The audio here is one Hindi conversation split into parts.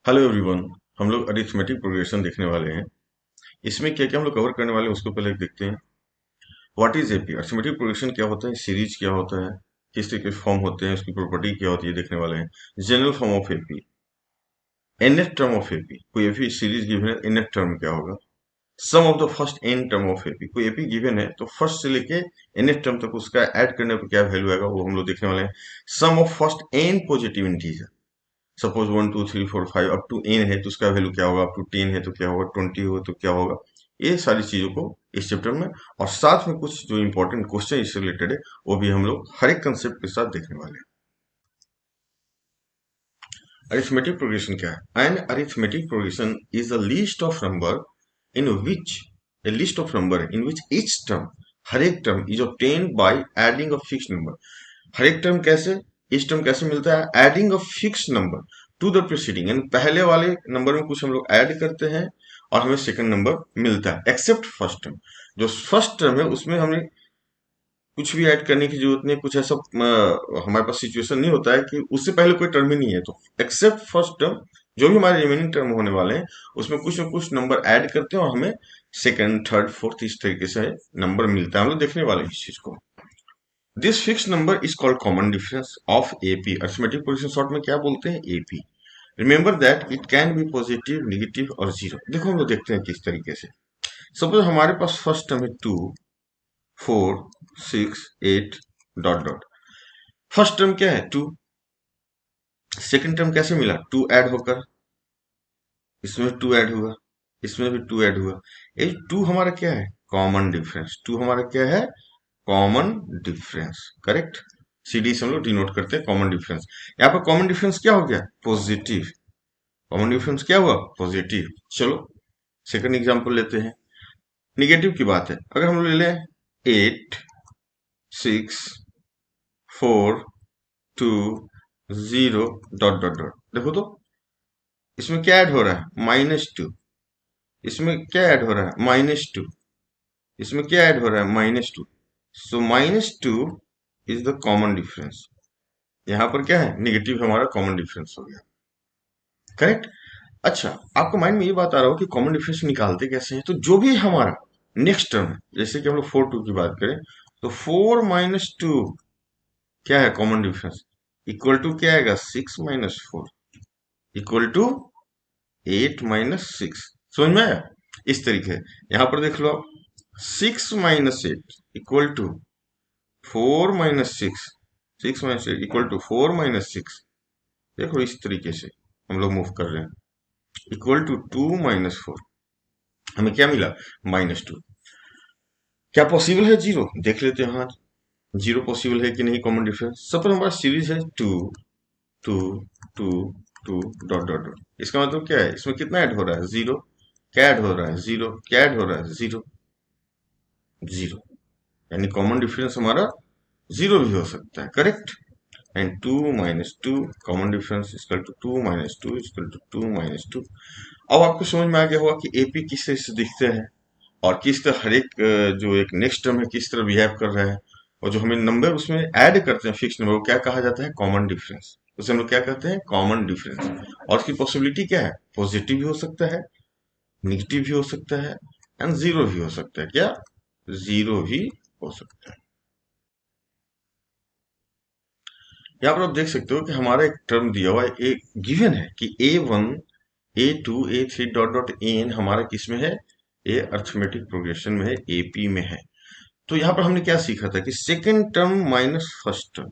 Hello everyone. हम लोग अरिथमेटिक प्रोग्रेशन देखने वाले हैं। इसमें क्या क्या हम लोग कवर करने वाले हैं उसको पहले देखते हैं। What is AP? Arithmetic progression क्या होता है, सीरीज क्या होता है, किस तरह के फॉर्म होते हैं, उसकी प्रॉपर्टी क्या होती है, देखने वाले हैं। General form of AP, nth term of AP, कोई एपी सीरीज गिवन है, nth टर्म क्या होगा। Sum of the first n term of AP, कोई एपी गिवन है तो फर्स्ट से लेके nth टर्म तक उसका ऐड करने पर क्या वैल्यू आएगा वो हम लोग देखने वाले हैं। Sum of first n positive integer, suppose 1 2 3 4 5 up to n है तो उसका वैल्यू क्या होगा, अप टू 10 है तो क्या होगा, 20 हो तो क्या होगा। ये सारी चीजों को इस चैप्टर में, और साथ में कुछ जो इंपॉर्टेंट क्वेश्चन इससे रिलेटेड है वो भी हम लोग हर एक कंसेप्ट के साथ देखने वाले हैं। अरिथमेटिक प्रोग्रेशन क्या है? An arithmetic progression is a list of number in which, a list of number in which each term, हर एक term is obtained by adding a fix number. हर एक टर्म कैसे, इस टर्म कैसे मिलता है? Adding a fix number to the preceding, यानी पहले वाले नंबर में कुछ हम लोग ऐड करते हैं और हमें सेकंड नंबर मिलता है, एक्सेप्ट फर्स्ट टर्म। जो फर्स्ट टर्म है उसमें हमें कुछ भी ऐड करने की जरूरत नहीं, कुछ ऐसा हमारे पास सिचुएशन नहीं होता है कि उससे पहले कोई टर्म ही नहीं है, तो एक्सेप्ट फर्स्ट टर्म जो भी हमारे रिमेनिंग टर्म होने वाले हैं उसमें कुछ ना कुछ नंबर ऐड करते हैं और हमें सेकंड थर्ड फोर्थ इस तरीके से नंबर मिलता है। हम लोग देखने वाले हैं इस चीज को। This fix number is called common difference of AP. Arithmetic progression short में क्या बोलते हैं? AP. Remember that it can be positive, negative और जीरो। देखो हम लोग देखते हैं किस तरीके से। सपोज हमारे पास फर्स्ट टर्म है 2 4 6 8 डॉट डॉट। फर्स्ट टर्म क्या है? 2। सेकंड टर्म कैसे मिला? 2 ऐड होकर, इसमें 2 ऐड हुआ, इसमें भी 2 ऐड हुआ। ये 2 हमारा क्या है? Common difference. 2 हमारा क्या है? Common difference. करेक्ट। सीडी से हम लोग डिनोट करते हैं कॉमन डिफरेंस। यहाँ पर कॉमन डिफरेंस क्या हो गया? पॉजिटिव। कॉमन डिफरेंस क्या हुआ? पॉजिटिव। चलो सेकंड एग्जांपल लेते हैं। निगेटिव की बात है, अगर हम लोग ले लें 8 6 4 2 0 डॉट डॉट डॉट, देखो तो इसमें क्या ऐड हो रहा है? -2। इसमें क्या ऐड हो रहा है? -2। इसमें क्या ऐड हो रहा है? -2। सो -2 इज द कॉमन डिफरेंस। यहाँ पर क्या है? निगेटिव हमारा कॉमन डिफरेंस हो गया। करेक्ट। अच्छा, आपको माइंड में ये बात आ रहा हो कि कॉमन डिफरेंस निकालते कैसे हैं? तो जो भी हमारा नेक्स्ट टर्म है, जैसे कि हम लोग 4 2 की बात करें तो 4 - 2 क्या है? Common difference. इक्वल टू क्या आएगा? 6 - 4 इक्वल टू 8 - 6। समझ में आया? इस तरीके यहां पर देख लो आप, 6 - 8 इक्वल टू 4 - 6, 6 - 8 इक्वल टू 4 - 6। देखो इस तरीके से हम लोग मूव कर रहे हैं। इक्वल टू 2 - 4, हमें क्या मिला? -2। क्या पॉसिबल है जीरो? देख लेते हैं। हाँ, जीरो पॉसिबल है कि नहीं कॉमन डिफरेंस। सपोज हमारा सीरीज है 2 2 2 2 डॉट डॉट डॉट। इसका मतलब क्या है? इसमें कितना ऐड हो रहा है? जीरो। क्या ऐड हो रहा है? जीरो। क्या ऐड हो रहा है? जीरो। जीरो, यानी कॉमन डिफरेंस हमारा जीरो भी हो सकता है। Correct. And 2 - 2 common difference equal to 2 - 2 equal to 2 - 2। अब आपको समझ में आ गया होगा कि एपी किस तरह से दिखते हैं और किस तरह हर एक जो एक नेक्स्ट टर्म है किस तरह बिहेव कर रहा है। और जो हमें नंबर उसमें ऐड करते हैं फिक्स नंबर, वो क्या कहा जाता है? Common difference. उसे हम लोग क्या कहते हैं? Common difference. और उसकी पॉसिबिलिटी क्या है? पॉजिटिव भी हो सकता है, निगेटिव भी हो सकता है, एंड जीरो भी हो सकता है। क्या? जीरो भी हो सकता है। यहाँ पर आप देख सकते हो कि हमारा एक टर्म दिया हुआ है, एक गिवन है कि A1 A2 A3 dot dot N हमारा किस में है? ये अर्थमेटिक प्रोग्रेशन में है, एपी में है। तो यहाँ पर हमने क्या सीखा था कि second term minus first term,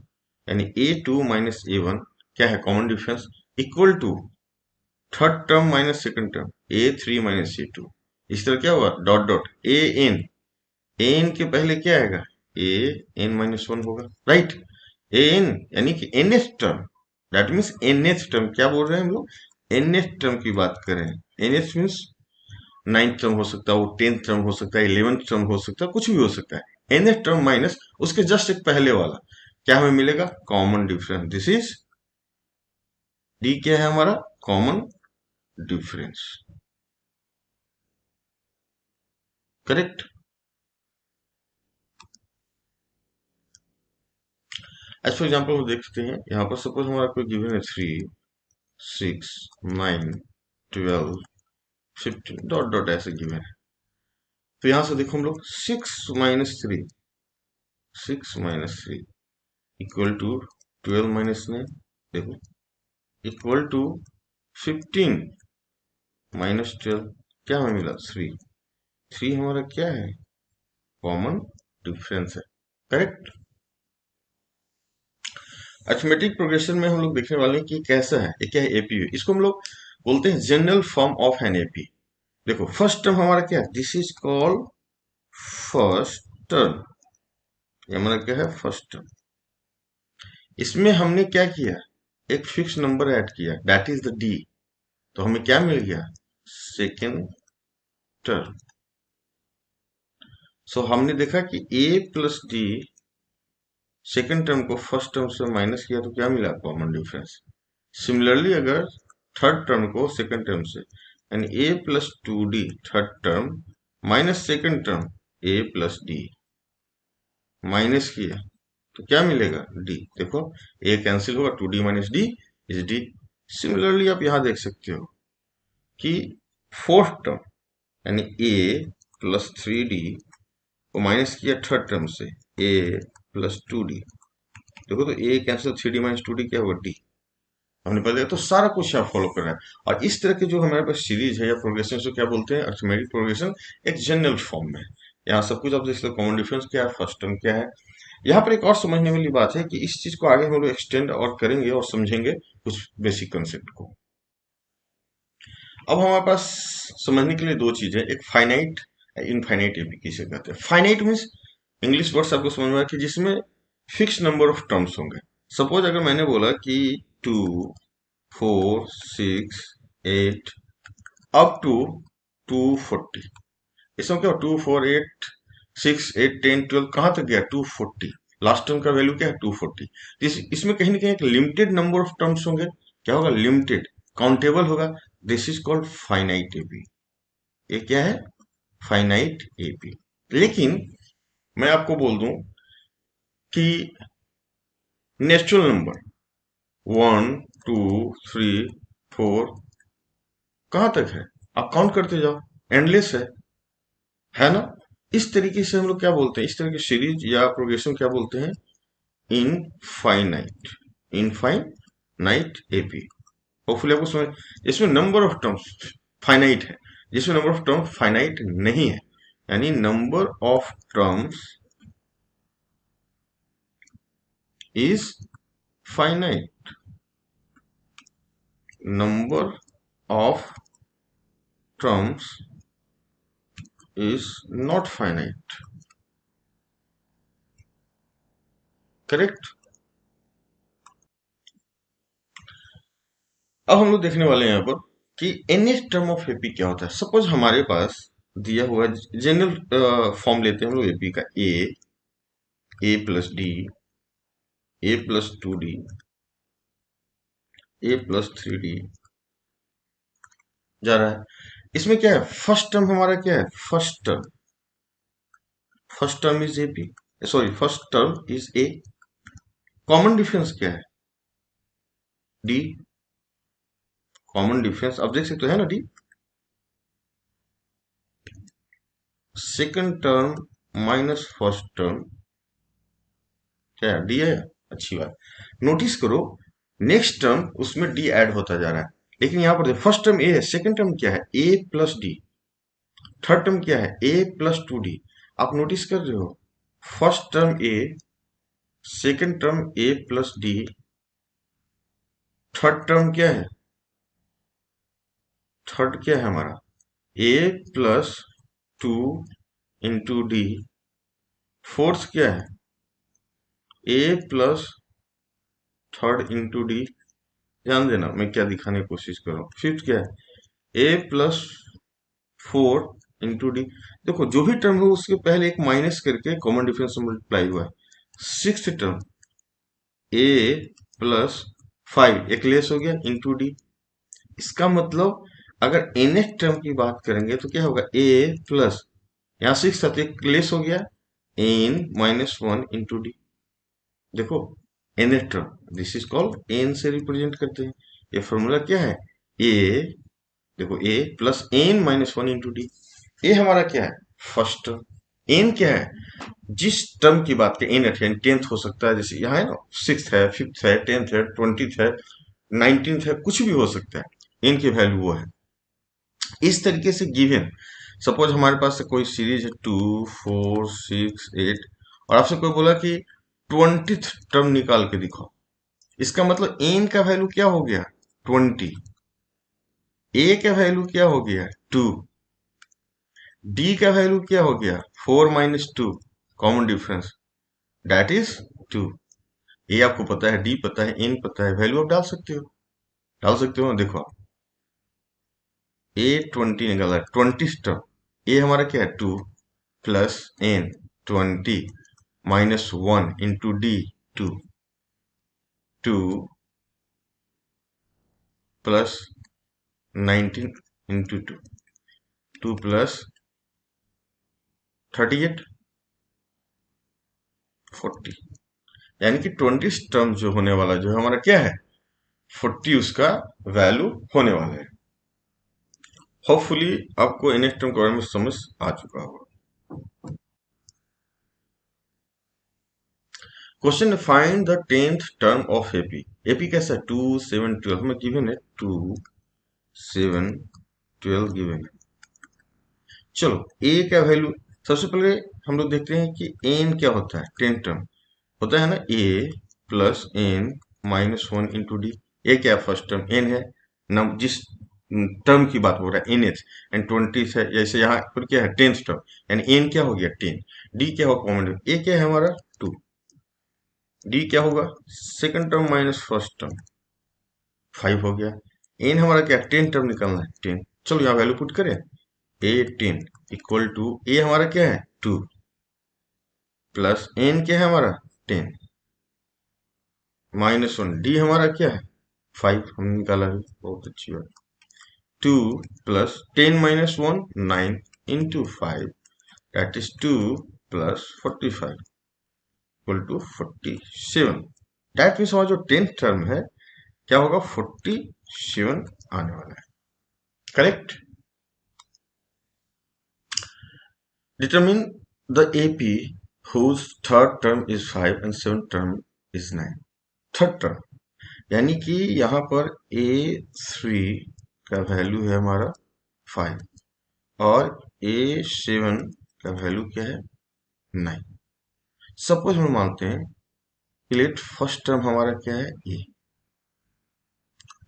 यानी A2 - A1 क्या है? Common difference. Equal to third term minus second term A3 - A2। इस तरह क्या हुआ? Dot dot N. एन के पहले क्या आएगा? AN - 1 होगा, राइट। एन यानी कि nth term, that means nth term. क्या बोल रहे हैं हम लोग? nth टर्म की बात कर रहे हैं। nth मीन्स नाइन्थ टर्म हो सकता है, वो 10th टर्म हो सकता है, 11th टर्म हो सकता है, कुछ भी हो सकता है। nth टर्म माइनस उसके जस्ट एक पहले वाला क्या हमें मिलेगा? Common difference. This is D. क्या है हमारा? Common difference. Correct. As for example हम देखते हैं यहाँ पर, सपोज हमारा कोई गिवन है 3 6 9 12 15 डॉट डॉट ऐसे गिवन है। तो यहां से देखो हम लोग 6 - 3 इक्वल टू 12 - 9, देखो इक्वल टू 15 - 12, क्या हमें मिला 3। 3 हमारा क्या है, कॉमन डिफरेंस है, करेक्ट। अरिथमेटिक प्रोग्रेशन में हम लोग देखने वाले हैं कि कैसा है, ये क्या है, एपी। इसको हम लोग बोलते हैं general form of an AP. देखो फर्स्ट टर्म हमारा क्या है, this is called first term, ये हमारा क्या है, फर्स्ट टर्म। इसमें हमने क्या किया, एक फिक्स नंबर ऐड किया, दैट इज द डी। तो हमें क्या मिल गया, सेकेंड टर्म। सो हमने देखा कि a plus d, second term को फर्स्ट टर्म से माइनस किया तो क्या मिला, कॉमन डिफरेंस। सिमिलरली अगर थर्ड टर्म को सेकेंड टर्म से, यानी a plus 2d third term minus second term a plus d minus किया तो क्या मिलेगा, डी। देखो ए कैंसिल होगा, 2d minus D is D. Similarly आप यहां देख सकते हो कि फोर्थ टर्म यानी ए प्लस 3d को माइनस किया थर्ड टर्म से ए प्लस 2d, देखो तो ए कैंसिल, 3d माइनस 2d क्या होगा, डी। हमने पहले देखा, तो सारा कुछ यहाँ फॉलो कर रहा है। और इस तरह के जो हमारे पास सीरीज है या प्रोग्रेशन को क्या बोलते हैं, अरिथमेटिक प्रोग्रेशन, एक जनरल फॉर्म में। यहाँ सब कुछ आप देख सकते हो, कॉमन डिफरेंस क्या है, फर्स्ट टर्म क्या है। यहाँ पर एक और समझने वाली बात है कि इस चीज को आगे हम लोग एक्सटेंड और करेंगे और समझेंगे कुछ बेसिक कंसेप्ट को। अब हमारे पास समझने के लिए दो चीजें, एक फाइनाइट, इनफाइनाइट एपी किसे कहते हैं। फाइनाइट मीन्स इंग्लिश वर्ड्स आपको समझ में आया कि जिसमें फिक्स नंबर ऑफ टर्म्स होंगे। सपोज अगर मैंने बोला कि 2 4 6 8 अप टू 240, इसमें क्या, 2 4 8 6 8 10 12 कहां तक गया, 240। लास्ट टर्म का वैल्यू क्या है, 240। इसमें कहीं ना कहीं एक लिमिटेड नंबर ऑफ टर्म्स होंगे, क्या होगा, लिमिटेड, काउंटेबल होगा। This is called finite AP. ये क्या है, फाइनाइट एपी। लेकिन मैं आपको बोल दूं कि नेचुरल नंबर 1 2 3 4 कहां तक है, आप काउंट करते जाओ, एंडलेस है ना। इस तरीके से हम लोग क्या बोलते हैं, इस तरह की सीरीज या प्रोग्रेशन क्या बोलते हैं, इनफाइनाइट, इनफाइनाइट एपी। होपफुली आपको समझ, इसमें नंबर ऑफ टर्म्स फाइनाइट है, जिसमें नंबर ऑफ टर्म्स फाइनाइट नहीं है, यानी number of terms is finite, number of terms is not finite, correct. अब हम लोग देखने वाले हैं यहाँ पर कि nth टर्म ऑफ एपी क्या होता है। सपोज हमारे पास दिया हुआ जनरल फॉर्म लेते हैं हम लोग एपी का, ए प्लस डी, ए प्लस 2d, ए प्लस 3d जा रहा है। इसमें क्या है, फर्स्ट टर्म हमारा क्या है, first term is AP, sorry first term is a. Common difference क्या है, डी। कॉमन डिफरेंस आप देख सकते हो, है ना, D. Second term minus first term क्या है, डी है, अच्छी बात। नोटिस करो नेक्स्ट टर्म उसमें डी ऐड होता जा रहा है, लेकिन यहां पर फर्स्ट टर्म ए है, सेकंड टर्म क्या है, a plus D, third term क्या है, ए प्लस 2d। आप नोटिस कर रहे हो, first term A, second term a plus D, third term क्या है, थर्ड क्या है हमारा, ए प्लस 2 इंटू डी, फोर्थ क्या है, a plus third into D. ध्यान देना मैं क्या दिखाने की कोशिश कर रहा हूँ। फिफ्थ क्या है, ए प्लस 4 इंटू डी। देखो जो भी टर्म हो उसके पहले एक माइनस करके कॉमन डिफरेंस मल्टीप्लाई हुआ है। सिक्स्थ टर्म ए प्लस 5 एक लेस हो गया इंटू डी। इसका मतलब अगर nth टर्म की बात करेंगे तो क्या होगा, ए प्लस, यहाँ 6 था तो एक लेस हो गया, n माइनस 1 इंटू डी। देखो nth term, this is called n से रिप्रेजेंट करते हैं। ये फॉर्मूला क्या है? ए, देखो a plus n minus one into d. A हमारा क्या है? First term. एन क्या है? जिस टर्म की बात करें, एन एट टेंथ हो सकता है, जैसे यहाँ है ना, सिक्स है, फिफ्थ है, टेंथ है, 20th है, 19th है, कुछ भी हो सकता है। एन की वैल्यू वो है। इस तरीके से गिवन, सपोज हमारे पास से कोई सीरीज है 2, 4, 6, 8, और आपसे कोई बोला कि 20th टर्म निकाल के दिखाओ, इसका मतलब एन का वैल्यू क्या हो गया? 20। ए का वैल्यू क्या हो गया? 2। डी का वैल्यू क्या हो गया? 4 - 2, कॉमन डिफरेंस, दैट इज 2। ए आपको पता है, डी पता है, एन पता है, वैल्यू आप डाल सकते हो, डाल सकते हो। देखो आप, ए 20 निकाला, 20 टर्म। ए हमारा क्या है? 2 plus N 20 minus 1 into D 2, 2 plus 19 into 2, 2 plus 38, 40। यानी कि 20 टर्म जो होने वाला जो है हमारा क्या है? 40 उसका वैल्यू होने वाला है। होपफुली आपको इन टर्म के बारे में समझ आ चुका होगा। Question, find the 10th term of AP. AP कैसा है? 2, 7, 12 में गिवन है, 2, 7, 12 गिवन है। चलो ए का वैल्यू, सबसे पहले हम लोग देखते हैं कि एन क्या होता है। 10 टर्म होता है ना, a plus n minus one into d. A क्या है? First term. एन है नम जिस टर्म की बात हो रहा है, एन एथ, एंड 20 है, जैसे यहाँ पर क्या है? 10th टर्म, यानी एन क्या हो गया? 10। डी क्या हो? कॉमन। ए क्या है हमारा? 2। डी क्या होगा? Second term minus first term, 5 हो गया। एन हमारा क्या? 10 टर्म निकालना है, 10। चलो यहाँ वैल्यू पुट करें, ए 10 इक्वल टू, ए हमारा क्या है? 2 प्लस एन क्या है हमारा? 10 माइनस वन, डी हमारा क्या है? 5 हम निकाला है, बहुत अच्छी बात। 2 plus 10 minus one 9 into 5, that is 2 plus 45 equal to 47। That means हमारा जो 10th टर्म है क्या होगा? 47 आने वाला है। Correct. Determine the AP whose third term is 5 and seventh term is 9। Third term यानी कि यहाँ पर A3 का वैल्यू है हमारा 5 और A7 का वैल्यू क्या है? 9। सपोज हम मानते हैं कि लेट फर्स्ट टर्म हमारा क्या है? ए,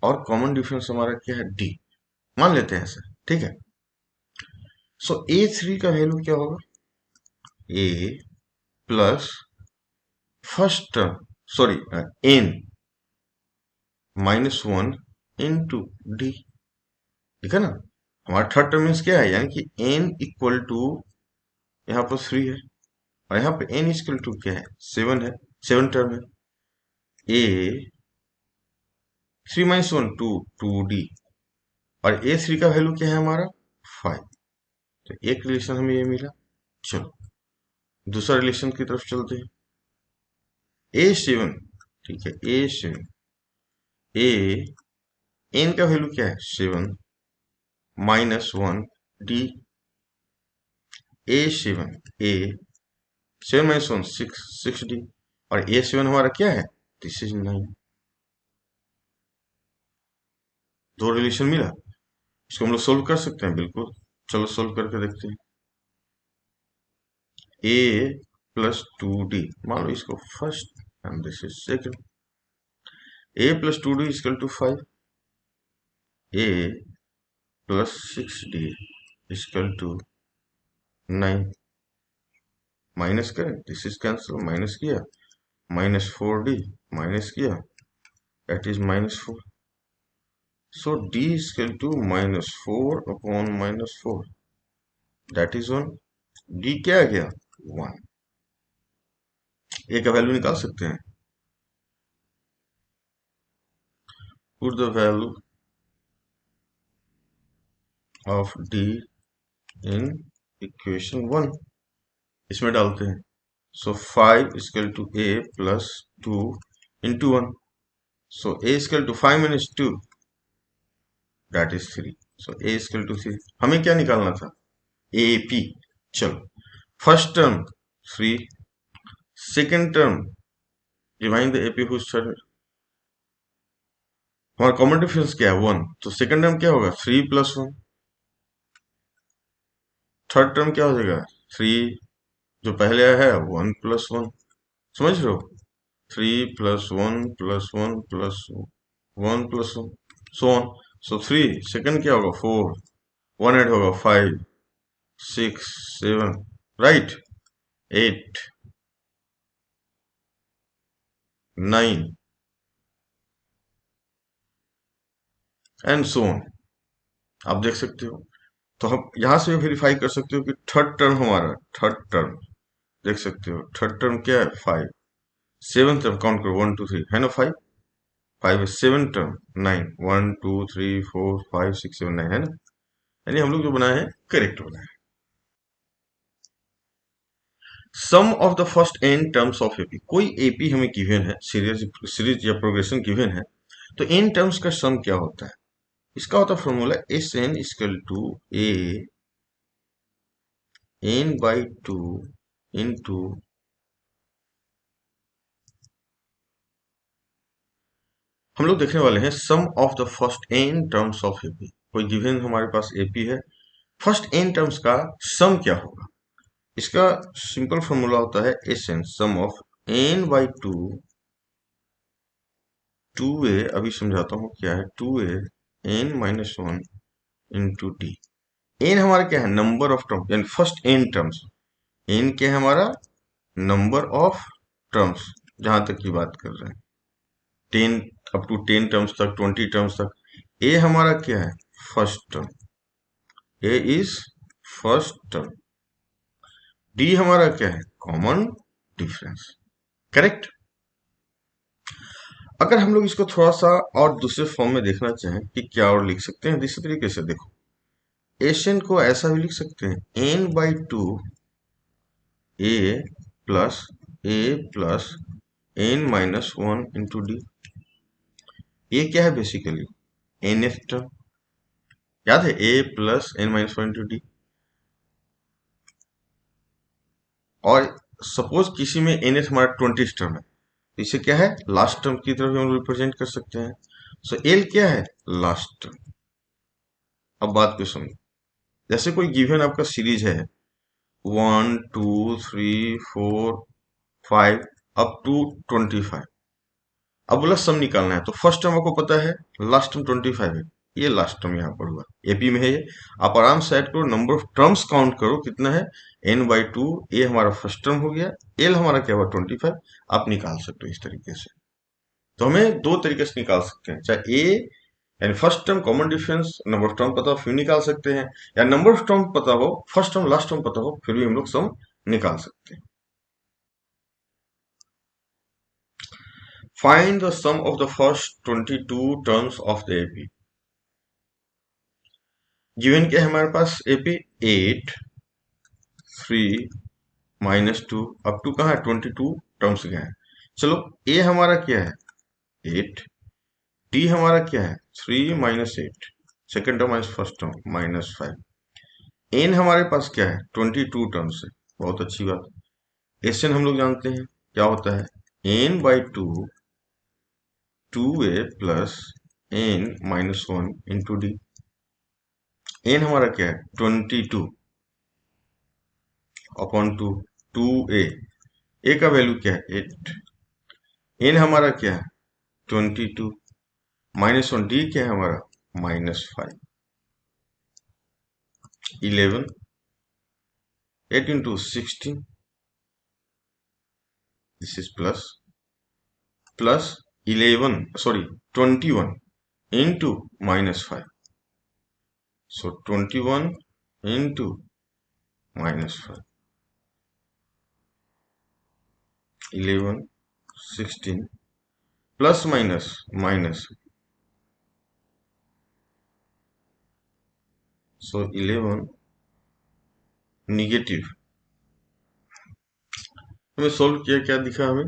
और कॉमन डिफरेंस हमारा क्या है? डी। मान लेते हैं ऐसा, ठीक है। सो A3 का वैल्यू क्या होगा? A plus first term, sorry, n minus one into d. ठीक है ना? हमारा थर्ड टर्म मीन्स क्या है? यानी कि एन इक्वल टू, यहाँ पर 3 है, और यहाँ पे एन इक्वल टू क्या है? 7 है, 7 टर्म है। ए 3 माइनस वन 2, 2D, और A3 का वैल्यू क्या है हमारा? 5। तो एक रिलेशन हमें ये मिला। चलो दूसरा रिलेशन की तरफ चलते हैं। A7, ठीक है, A7, ए एन का वैल्यू क्या है? 7 माइनस वन डी। A7, ए 7 माइनस वन 6, 6D, और A7 हमारा क्या है? This is 9। दो रिलेशन मिला, इसको हम लोग सोल्व कर सकते हैं, बिल्कुल। चलो सोल्व करके देखते हैं। ए प्लस 2D, मान लो इसको first and this is second. A plus 2D equal to 5। A plus 6D equal to 9। Minus करें, दिस इज कैंसिल, माइनस किया, माइनस 4D माइनस किया, that is minus 4। So D equal to minus 4 upon minus 4, that is 1। D क्या आ गया? 1। ए का वैल्यू निकाल सकते हैं। Put the value of D in equation 1, इसमें डालते हैं। So 5 equal to a plus 2 into 1। So a equal to 5 माइनस 2, that is 3। So a equal to 3। हमें क्या निकालना था? A P. चलो, first term 3, second term divide the AP whose term, हमारा कॉमन डिफरेंस क्या है? 1। तो सेकेंड टर्म क्या होगा? 3 प्लस 1। थर्ड टर्म क्या हो जाएगा? 3 जो पहले आया है 1 प्लस 1। समझ रहे हो? 3 plus 1 plus 1 plus 1 plus 1 so on. So 3 second क्या होगा? 4, 1 ऐड होगा 5, 6, 7, राइट, 8, 9 एंड सो ऑन। आप देख सकते हो। तो हम यहां से वेरीफाई कर सकते हो कि थर्ड टर्म हमारा, थर्ड टर्म देख सकते हो, थर्ड टर्म क्या है? 5। सेवन टर्म काउंट करो, 1 2 3 है ना? 5, 5 है। सेवन टर्म 9, 1 2 3 4 5 6 7 9 है ना? यानी हम लोग जो बनाए हैं करेक्ट बनाए हैं। Sum of the first n terms of AP, कोई एपी हमें गिवन है, सीरीज या प्रोग्रेशन गिवन है, तो एन टर्म्स का सम क्या होता है? इसका होता है formula S n equal to a n by 2 into, हम लोग देखने वाले हैं sum of the first n terms of AP. कोई गिवन हमारे पास एपी है, फर्स्ट एन टर्म्स का सम क्या होगा? इसका सिंपल फॉर्मूला होता है S n sum of n by 2, 2a, अभी समझाता हूँ क्या है, 2a n minus 1 into D. N हमारा क्या है? नंबर ऑफ टर्म्स, यानी फर्स्ट एन टर्म्स। एन क्या है हमारा? नंबर ऑफ टर्म्स, जहां तक की बात कर रहे हैं 10, अप टू 10 टर्म्स तक, 20 टर्म्स तक। ए हमारा क्या है? First term. A is first term. D हमारा क्या है? Common difference. करेक्ट। अगर हम लोग इसको थोड़ा सा और दूसरे फॉर्म में देखना चाहें कि क्या और लिख सकते हैं, दूसरे तरीके से देखो, एशियन को ऐसा भी लिख सकते हैं n by 2 a plus a plus n minus 1 into d. ये क्या है? बेसिकली एन एफ टर्म, याद है? A plus n minus 1 into d. और सपोज किसी में एन एफ हमारा 20 टर्म है, तो इसे क्या है? लास्ट टर्म की तरफ हम रिप्रेजेंट कर सकते हैं। सो एल क्या है? Last term. अब बात को समझो, जैसे कोई गिवन आपका सीरीज है 1 2 3 4 5 अप टू 25। अब बोला सम निकालना है, तो फर्स्ट टर्म आपको पता है, लास्ट टर्म 25 है, ये लास्ट टर्म यहाँ पर हुआ, एपी में है ये। आप आराम से ऐड करो, नंबर ऑफ टर्म्स काउंट करो, कितना है? N by 2। ए हमारा फर्स्ट टर्म हो गया, एल हमारा क्या हुआ? 25। आप निकाल सकते हो इस तरीके से। तो हमें दो तरीके से निकाल सकते हैं, चाहे ए यानी first term common difference, number of term पता हो फिर निकाल सकते हैं, या नंबर ऑफ टर्म पता हो, फर्स्ट टर्म लास्ट टर्म पता हो, फिर भी हम लोग सम निकाल सकते हैं। Find the sum of the first 22 terms of the AP। Given क्या है हमारे पास? AP 8, 3, -2 अप टू कहाँ है? 22 टर्म्स गए हैं। चलो, A हमारा क्या है? 8। D हमारा क्या है? 3 minus 8, second term minus first term -5। N हमारे पास क्या है? 22 टर्म्स है, बहुत अच्छी बात। SN हम लोग जानते हैं क्या होता है? N by 2 2a plus N minus 1 into D. N हमारा क्या है? 22 अपॉन 2, 2a। ए का वैल्यू क्या है? 8। एन हमारा क्या है? 22 -1। डी क्या है हमारा? -5। 11, 8 into 16, this is plus 11, sorry 21 into -5। So 21 into -5, 11, 16 plus minus minus, so 11 negative. हमें सोल्व किया, क्या दिखा हमें?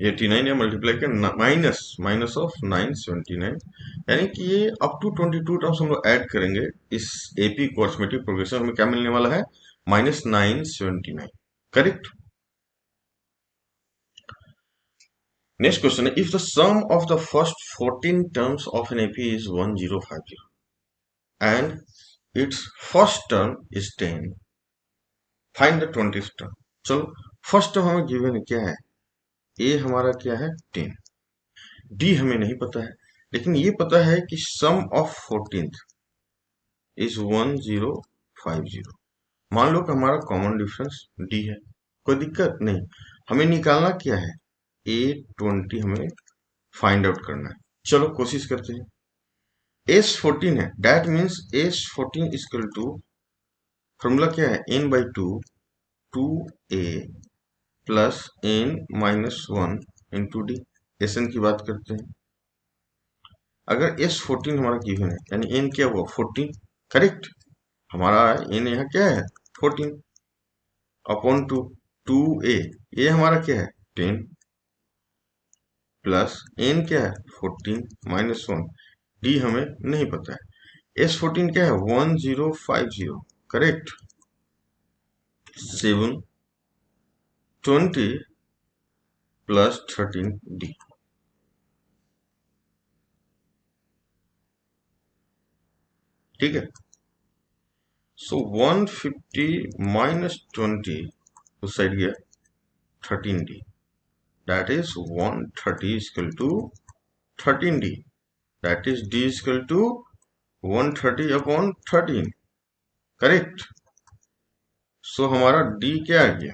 89 या मल्टीप्लाई किया माइनस ऑफ 979, यानी कि ये अप टू 22 टर्म्स हम लोग ऐड करेंगे इस एपी को अरिथमेटिक प्रोग्रेशन, हमें क्या मिलने वाला है -979, करेक्ट। नेक्स्ट क्वेश्चन है, if the sum of the first 14 terms of an AP is 1050 and its first term is 10, find the 20th term. चलो फर्स्ट टर्म हमें गिवन क्या है, ए हमारा क्या है 10, डी हमें नहीं पता है, लेकिन ये पता है कि सम ऑफ 14th इज 1050। मान लो कि हमारा कॉमन डिफरेंस डी है, कोई दिक्कत नहीं, हमें निकालना क्या है A20, हमें फाइंड आउट करना है। चलो कोशिश करते हैं। S14 है, that means S14 equal to, formula क्या है n/2 2a plus n-1 into D. Sn की बात करते हैं, अगर S14 हमारा गिवन है यानी n क्या हुआ 14, करेक्ट, हमारा n यहाँ क्या है 14 अपॉन 2a, ये हमारा क्या है 10 प्लस n क्या है 14 -1, डी हमें नहीं पता है। S14 क्या है 1050, करेक्ट, 720 प्लस 13 डी, ठीक है। सो 150 माइनस 20 उस साइड गया 13 D, that is 130 is equal to 13d, that is d is equal to 130 upon 13, correct. So हमारा d क्या आ गया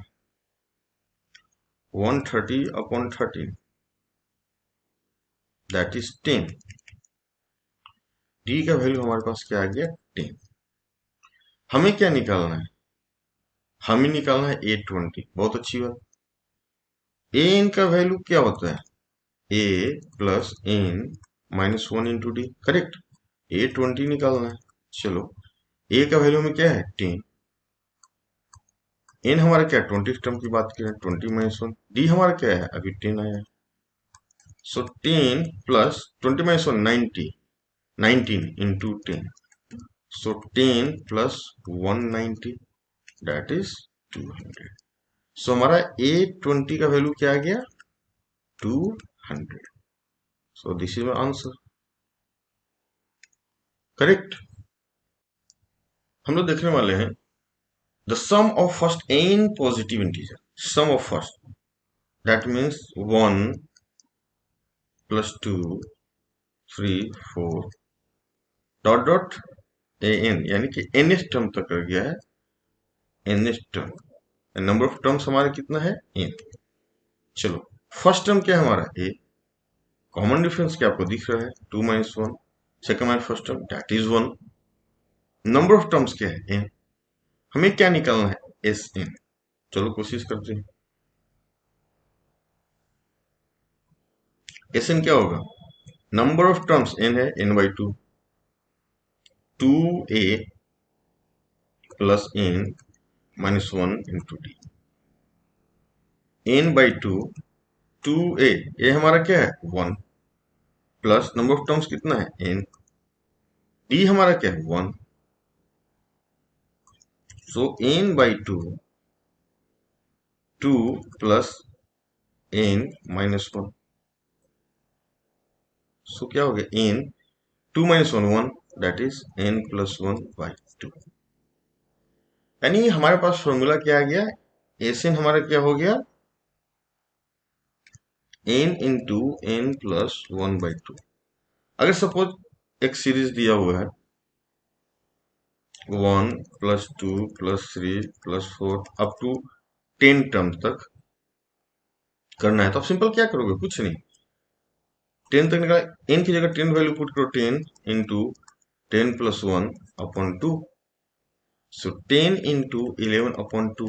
130 upon 13, that is 10, d का वैल्यू हमारे पास क्या आ गया 10। हमें क्या निकालना है, हमें निकालना है A20, बहुत अच्छी बात। an का वैल्यू क्या होता है a plus n -1 into D, correct, A20 निकालना है। चलो a का वैल्यू में क्या है 10, n हमारा क्या है 20 टर्म की बात करें 20 -1, डी हमारा क्या है अभी 10 आया है। So 10 plus 20 -1 90, 19 into 10, so 10 plus 190 that is 200। So हमारा A20 का वैल्यू क्या आ गया 200। So this is my answer, correct. हम लोग देखने वाले हैं the sum of first n positive integer, sum of first, that means 1 plus 2 3 4 dot dot an, यानी कि nth टर्म तक कर गया है, nth term, number of terms हमारा कितना है n। चलो फर्स्ट टर्म क्या है हमारा a, कॉमन डिफरेंस क्या आपको दिख रहा है 2 - 1, second minus first term that is 1, number of terms क्या है n, हमें क्या निकालना है Sn। चलो कोशिश करते हैं। Sn क्या होगा, नंबर ऑफ टर्म्स n है n/2, 2a plus n -1 into D, n/2 2a, ये हमारा क्या है 1 प्लस नंबर ऑफ टर्म्स कितना है n, डी हमारा क्या है 1, सो n/2 2 प्लस n -1, सो क्या हो गया n 2 -1 1, that is n plus 1/2, यानी हमारे पास फॉर्मूला क्या आ गया, Sn हमारा क्या हो गया n इंटू n प्लस 1/2। अगर सपोज एक सीरीज दिया हुआ है 1 plus 2 plus 3 plus 4 up to 10 टर्म तक करना है, तो आप सिंपल क्या करोगे, कुछ नहीं, 10 तक निकाल, n की जगह 10 वैल्यू पुट करो, 10 इंटू 10 प्लस 1 अपॉन 2, सो 10 इंटू 11 अपॉन 2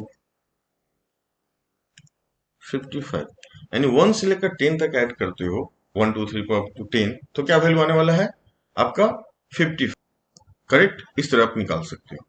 55, यानी 1 से लेकर 10 तक ऐड करते हो 1 2 3 4 अप टू 10, तो क्या वैल्यू आने वाला है आपका 55, करेक्ट। इस तरह आप निकाल सकते हो।